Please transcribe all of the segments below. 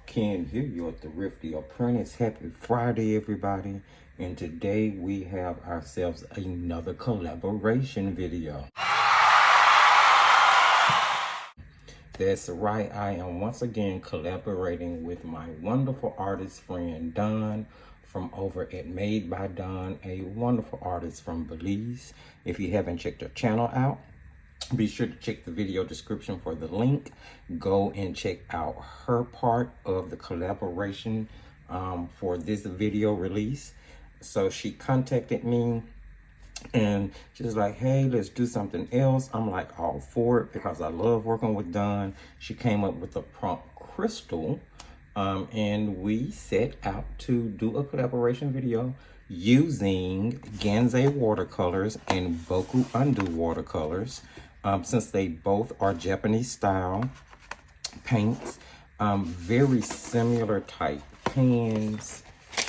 Can hear you at the Rifty Apprentice. Happy Friday, everybody. And today we have ourselves another collaboration video. That's right, I am once again collaborating with my wonderful artist friend Don from over at Made by Don, a wonderful artist from Belize. If you haven't checked her channel out, be sure to check the video description for the link. Go and check out her part of the collaboration for this video release. So she contacted me and she's like, hey, let's do something else. I'm like, all for it, because I love working with Dawn. She came up with a prompt crystal, and we set out to do a collaboration video using Gansei watercolors and Boku Undo watercolors, since they both are Japanese style paints. Very similar type pens.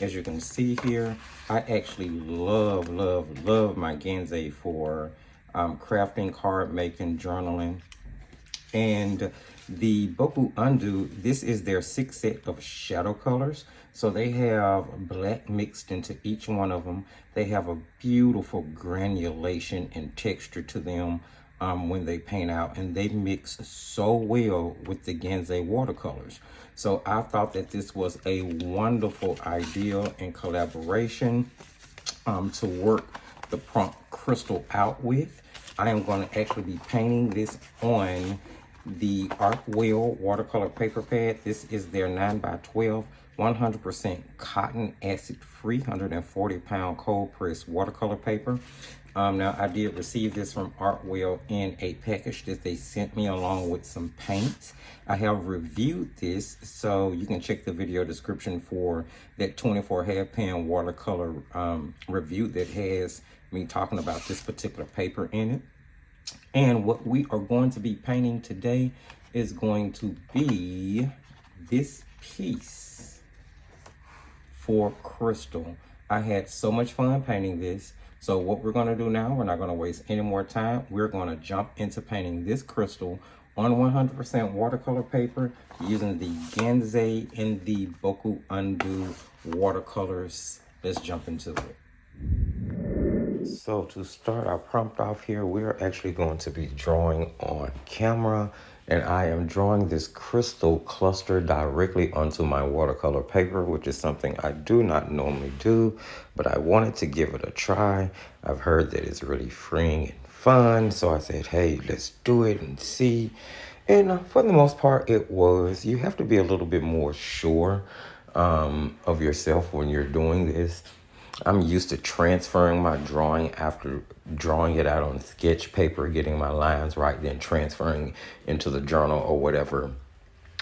As you can see here, I actually love my Gansei for crafting, card making, journaling. And the Boku Undo, this is their 6 set of shadow colors. So they have black mixed into each one of them. They have a beautiful granulation and texture to them when they paint out, and they mix so well with the Gansei watercolors. So I thought that this was a wonderful idea and collaboration to work the prompt crystal out with. I am going to actually be painting this on the Artwell watercolor paper pad. This is their 9x12 100% cotton acid free 140-pound cold pressed watercolor paper. Now I did receive this from Artwell in a package that they sent me along with some paints. I have reviewed this, so you can check the video description for that 24 half pan watercolor review that has me talking about this particular paper in it. And what we are going to be painting today is going to be this piece for crystal. I had so much fun painting this. So what we're going to do now, we're not going to waste any more time. We're going to jump into painting this crystal on 100% watercolor paper using the Gansei and the Boku Undo watercolors. Let's jump into it. So to start our prompt off here, we're actually going to be drawing on camera, and I am drawing this crystal cluster directly onto my watercolor paper, which is something I do not normally do, but I wanted to give it a try. I've heard that it's really freeing and fun, so I said, hey, let's do it and see. And for the most part, it was. You have to be a little bit more sure of yourself when you're doing this. I'm used to transferring my drawing after drawing it out on sketch paper, getting my lines right, then transferring into the journal or whatever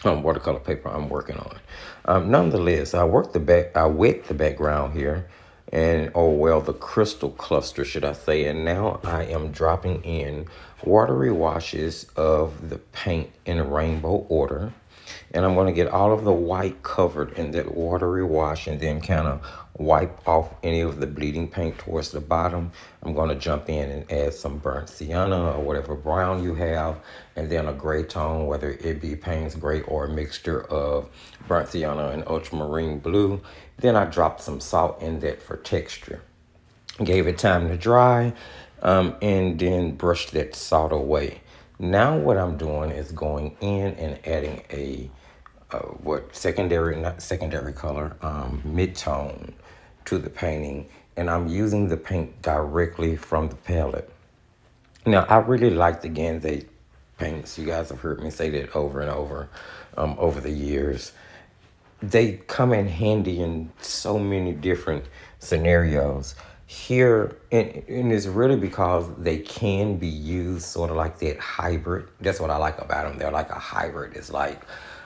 watercolor paper I'm working on. Nonetheless, I wet the background here, and the crystal cluster, should I say, and now I am dropping in watery washes of the paint in rainbow order. And I'm going to get all of the white covered in that watery wash and then kind of wipe off any of the bleeding paint towards the bottom. I'm going to jump in and add some burnt sienna or whatever brown you have, and then a gray tone, whether it be Payne's Gray or a mixture of burnt sienna and ultramarine blue. Then I dropped some salt in that for texture. Gave it time to dry, and then brushed that salt away. Now what I'm doing is going in and adding a secondary color, mid-tone to the painting, and I'm using the paint directly from the palette. Now I really like the Gansei paints. You guys have heard me say that over and over the years. They come in handy in so many different scenarios. Here, and it's really because they can be used sort of like that hybrid. That's what I like about them. They're like a hybrid. It's like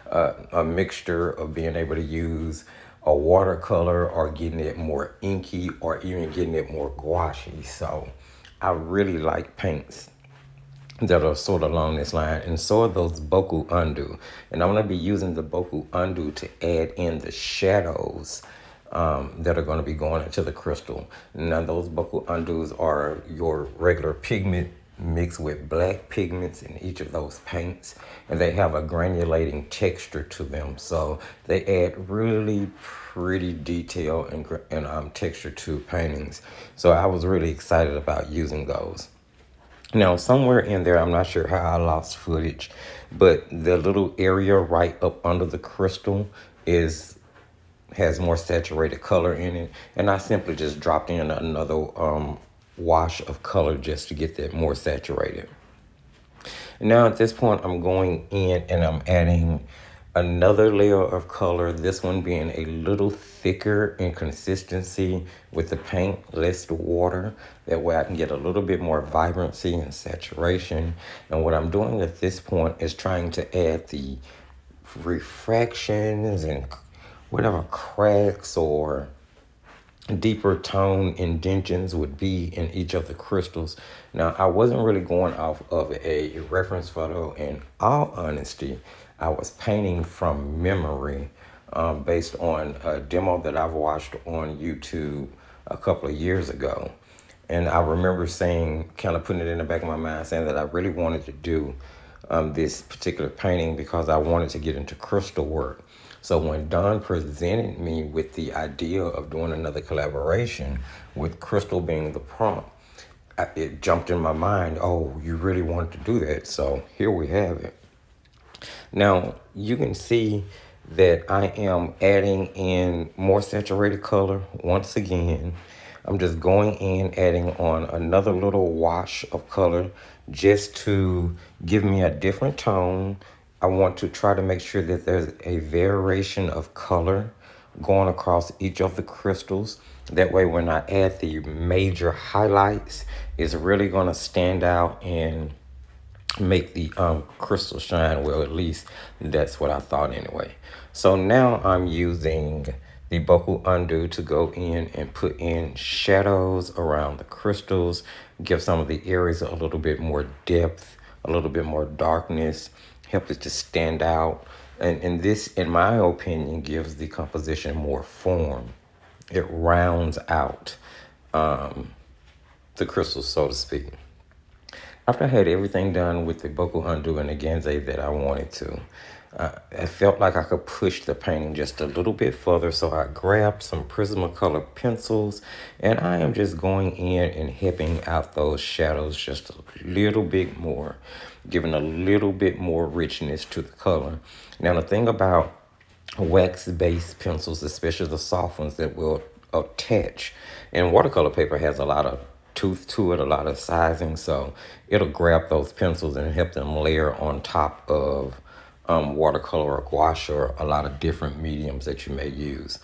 a mixture of being able to use a watercolor or getting it more inky or even getting it more gouache. So I really like paints that are sort of along this line, and so are those Boku Undo. And I'm going to be using the Boku Undo to add in the shadows that are going to be going into the crystal. Now those Boku Undus are your regular pigment mixed with black pigments in each of those paints, and they have a granulating texture to them, so they add really pretty detail and texture to paintings. So I was really excited about using those. Now, somewhere in there, I'm not sure how I lost footage, but the little area right up under the crystal has more saturated color in it, and I simply just dropped in another wash of color just to get that more saturated. Now at this point, I'm going in and I'm adding another layer of color, this one being a little thicker in consistency with the paint, less the water. That way I can get a little bit more vibrancy and saturation. And what I'm doing at this point is trying to add the refractions and whatever cracks or deeper tone indentions would be in each of the crystals. Now, I wasn't really going off of a reference photo. In all honesty, I was painting from memory based on a demo that I've watched on YouTube a couple of years ago. And I remember saying, kind of putting it in the back of my mind, saying that I really wanted to do this particular painting because I wanted to get into crystal work. So when Don presented me with the idea of doing another collaboration with crystal being the prompt, it jumped in my mind, oh, you really wanted to do that. So here we have it. Now you can see that I am adding in more saturated color once again. I'm just going in, adding on another little wash of color just to give me a different tone. I want to try to make sure that there's a variation of color going across each of the crystals. That way when I add the major highlights, it's really going to stand out and make the crystal shine. Well, at least that's what I thought anyway. So now I'm using the Boku Undo to go in and put in shadows around the crystals, give some of the areas a little bit more depth, a little bit more darkness, help it to stand out. And this, in my opinion, gives the composition more form. It rounds out the crystals, so to speak. After I had everything done with the Boku Undo and the Genze that I wanted to, I felt like I could push the painting just a little bit further, so I grabbed some Prismacolor pencils, and I am just going in and helping out those shadows just a little bit more, giving a little bit more richness to the color. Now, the thing about wax-based pencils, especially the soft ones that will attach, and watercolor paper has a lot of tooth to it, a lot of sizing, so it'll grab those pencils and help them layer on top of watercolor or gouache or a lot of different mediums that you may use.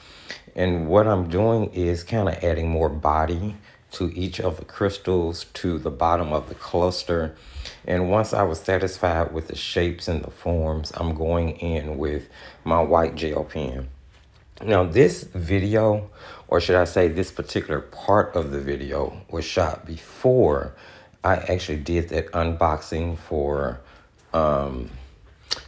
And what I'm doing is kind of adding more body to each of the crystals to the bottom of the cluster. And once I was satisfied with the shapes and the forms, I'm going in with my white gel pen. Now this video, or should I say this particular part of the video, was shot before I actually did that unboxing for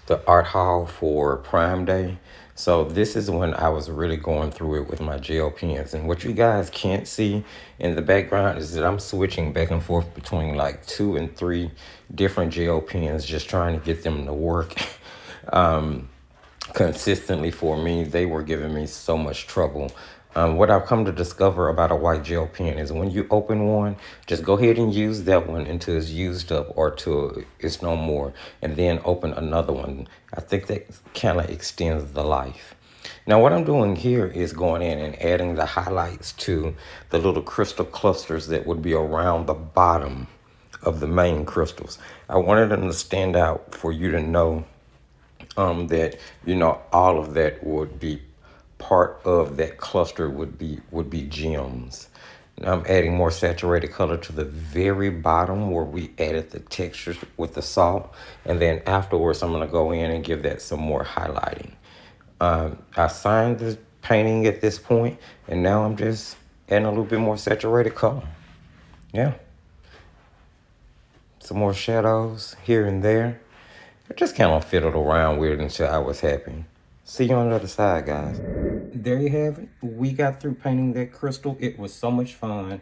the art haul for Prime Day. So this is when I was really going through it with my gel pens. And what you guys can't see in the background is that I'm switching back and forth between like 2 and 3 different gel pens, just trying to get them to work consistently for me. They were giving me so much trouble. What I've come to discover about a white gel pen is when you open one, just go ahead and use that one until it's used up or till it's no more, and then open another one. I think that kind of extends the life. Now what I'm doing here is going in and adding the highlights to the little crystal clusters that would be around the bottom of the main crystals. I wanted them to stand out for you to know that, you know, all of that would be part of that cluster would be gems. Now I'm adding more saturated color to the very bottom where we added the textures with the salt, and then afterwards I'm going to go in and give that some more highlighting. I signed the painting at this point, and now I'm just adding a little bit more saturated color. Yeah, some more shadows here and there. I just kind of fiddled around with it until I was happy. See you on the other side, guys. There you have it. We got through painting that crystal. It was so much fun.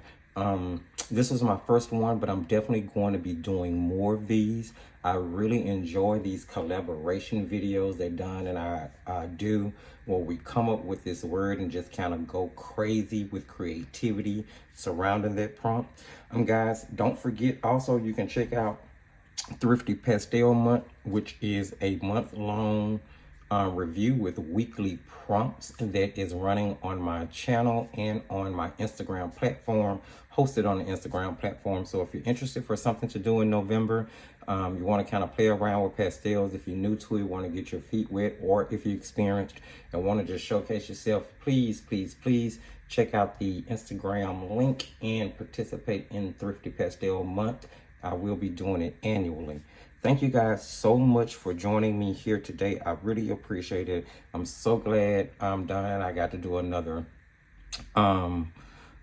This is my first one, but I'm definitely going to be doing more of these. I really enjoy these collaboration videos that Don and I do, where we come up with this word and just kind of go crazy with creativity surrounding that prompt. Guys, don't forget also you can check out Thrifty Pastel Month, which is a month-long review with weekly prompts that is running on my channel and on my Instagram platform, hosted on the Instagram platform. So if you're interested for something to do in November, you want to kind of play around with pastels, if you're new to it, want to get your feet wet, or if you're experienced and want to just showcase yourself, please check out the Instagram link and participate in Thrifty Pastel Month. I will be doing it annually. Thank you guys so much for joining me here today. I really appreciate it. I'm so glad I'm done. I got to do another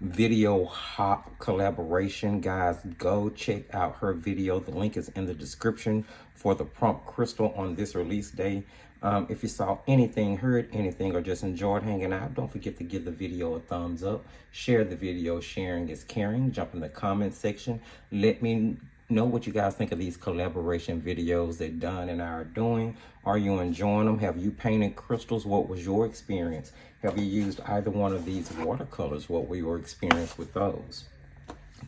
video hop collaboration. Guys, go check out her video. The link is in the description for the prompt crystal on this release day. If you saw anything, heard anything, or just enjoyed hanging out, don't forget to give the video a thumbs up. Share the video. Sharing is caring. Jump in the comment section. Let me know what you guys think of these collaboration videos that Don and I are doing. Are you enjoying them? Have you painted crystals? What was your experience? Have you used either one of these watercolors? What were your experience with those?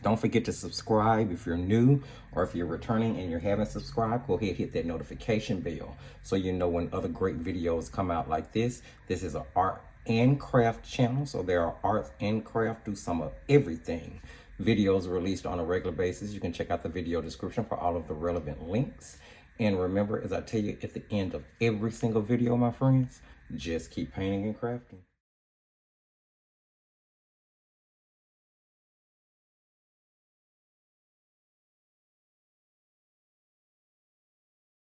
Don't forget to subscribe if you're new, or if you're returning and you haven't subscribed, go ahead, hit that notification bell so you know when other great videos come out like this. This is an art and craft channel, so there are arts and craft, do some of everything. Videos released on a regular basis. You can check out the video description for all of the relevant links. And remember, as I tell you at the end of every single video, my friends, just keep painting and crafting.